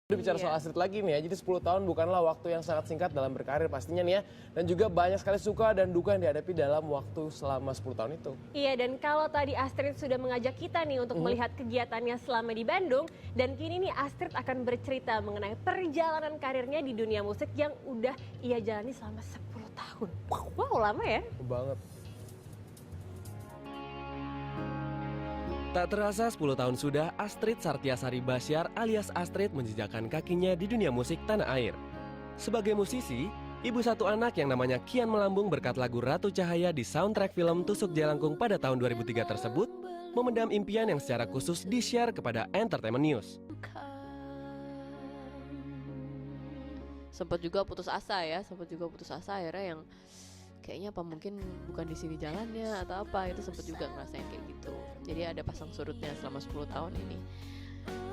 Udah bicara soal Astrid lagi nih ya, jadi 10 tahun bukanlah waktu yang sangat singkat dalam berkarir pastinya nih ya. Dan juga banyak sekali suka dan duka yang dihadapi dalam waktu selama 10 tahun itu. Iya, dan kalau tadi Astrid sudah mengajak kita nih untuk melihat kegiatannya selama di Bandung. Dan kini nih Astrid akan bercerita mengenai perjalanan karirnya di dunia musik yang udah ia jalani selama 10 tahun. Wow, lama ya? Banget. Tak terasa 10 tahun sudah Astrid Sartiasari Basyar alias Astrid menjejakkan kakinya di dunia musik tanah air. Sebagai musisi, ibu satu anak yang namanya kian melambung berkat lagu Ratu Cahaya di soundtrack film Tusuk Jalangkung pada tahun 2003 tersebut, memendam impian yang secara khusus di-share kepada Entertainment News. Sempat juga putus asa akhirnya yang kayaknya apa mungkin bukan di sini jalannya atau apa, itu sempat juga ngerasain kayak gitu. Jadi ada pasang surutnya selama 10 tahun ini.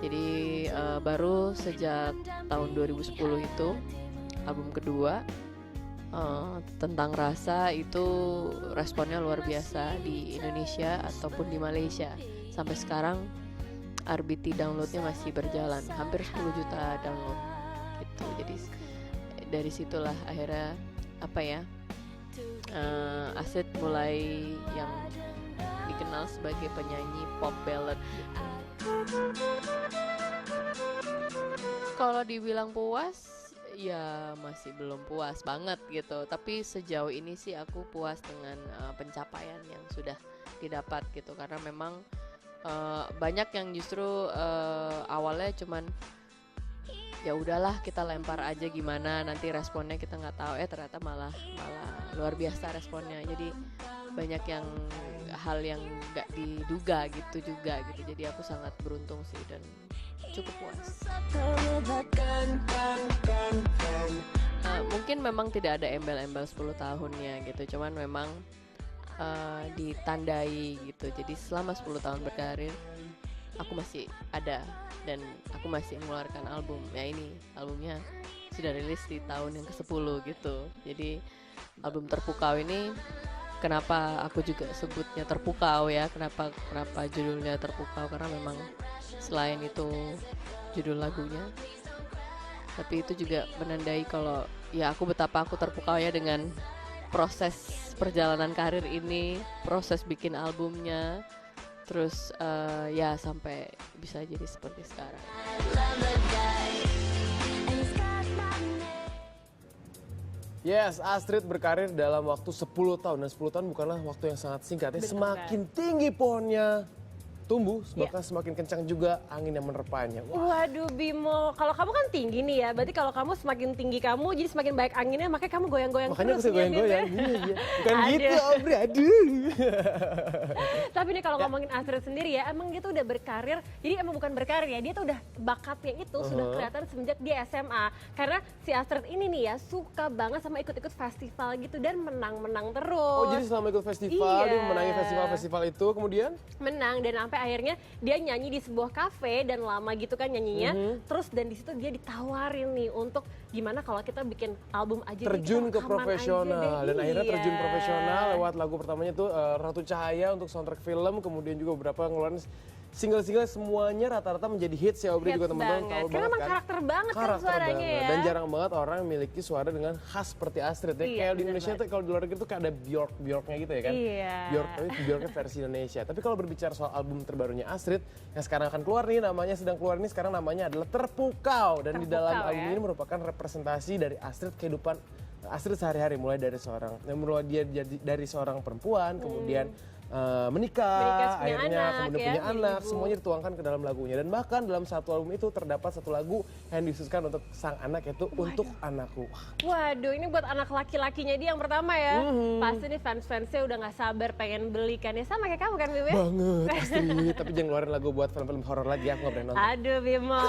Jadi baru sejak tahun 2010 itu album kedua tentang rasa itu responnya luar biasa di Indonesia ataupun di Malaysia. Sampai sekarang RBT downloadnya masih berjalan, hampir 10 juta download gitu. Jadi dari situlah akhirnya Astrid mulai yang dikenal sebagai penyanyi pop ballad gitu. Kalau dibilang puas, ya masih belum puas banget gitu. Tapi sejauh ini sih aku puas dengan pencapaian yang sudah didapat gitu. Karena memang banyak yang justru awalnya cuman ya udahlah kita lempar aja gimana nanti responnya kita nggak tahu, ternyata malah luar biasa responnya. Jadi banyak yang hal yang nggak diduga gitu juga gitu. Jadi aku sangat beruntung sih dan cukup puas. Mungkin memang tidak ada embel-embel 10 tahunnya gitu, cuman memang ditandai gitu. Jadi selama 10 tahun berkarir aku masih ada dan aku masih mengeluarkan album. Ya ini albumnya sudah rilis di tahun yang ke-10 gitu. Jadi album Terpukau ini kenapa aku juga sebutnya Terpukau ya, kenapa judulnya Terpukau, karena memang selain itu judul lagunya, tapi itu juga menandai kalau ya betapa aku terpukau ya dengan proses perjalanan karir ini, proses bikin albumnya. Terus ya sampai bisa jadi seperti sekarang. Yes, Astrid berkarir dalam waktu 10 tahun. Dan 10 tahun bukanlah waktu yang sangat singkat. Semakin tinggi pohonnya tumbuh, bahkan semakin kencang juga angin yang menerpanya. Waduh Bimo, kalau kamu kan tinggi nih ya, berarti kalau kamu semakin tinggi kamu, jadi semakin baik anginnya, makanya kamu goyang-goyang terus. Makanya aku suka goyang-goyang. Iya. Bukan Aduh. gitu, Aubrey. Aduh. Tapi nih kalau ngomongin Astrid sendiri ya, emang dia tuh udah berkarir, jadi emang bukan berkarir ya, dia tuh udah bakatnya itu sudah kelihatan semenjak dia SMA. Karena si Astrid ini nih ya, suka banget sama ikut-ikut festival gitu dan menang-menang terus. Oh jadi selama ikut festival, dia memenangi festival-festival itu, kemudian? Menang, dan sampai akhirnya dia nyanyi di sebuah kafe dan lama gitu kan nyanyinya. Terus dan di situ dia ditawarin nih untuk gimana kalau kita bikin album aja, terjun ke rekaman profesional. aja deh. Dan akhirnya terjun profesional lewat lagu pertamanya tuh Ratu Cahaya untuk soundtrack film, kemudian juga beberapa ngeluarin single-single, semuanya rata-rata menjadi hits ya Aubrey, juga teman-teman tahu karena banget emang kan. karakter banget kan Karakter suaranya banget. ya. Dan jarang banget orang yang memiliki suara dengan khas seperti Astrid ya. Kayak di Indonesia tuh kalau di luar negeri tuh kayak ada Bjorknya gitu ya kan. Bjorknya versi Indonesia. Tapi kalau berbicara soal album terbarunya Astrid yang sekarang akan keluar nih, sekarang namanya adalah Terpukau. Dan di dalam album ini merupakan representasi dari Astrid, kehidupan Astrid sehari-hari, mulai dari seorang perempuan, kemudian menikah akhirnya, kemudian punya anak, semuanya dituangkan ke dalam lagunya. Dan bahkan dalam satu album itu terdapat satu lagu yang dikhususkan untuk sang anak, yaitu Untuk Anakku. Waduh, ini buat anak laki-lakinya dia yang pertama ya. Pasti nih fans-fansnya udah gak sabar pengen belikan ya, sama kayak kamu kan Bimo? Banget, Astrid. Tapi jangan ngeluarin lagu buat film-film horor lagi, aku gak berani nonton. Aduh Bimo.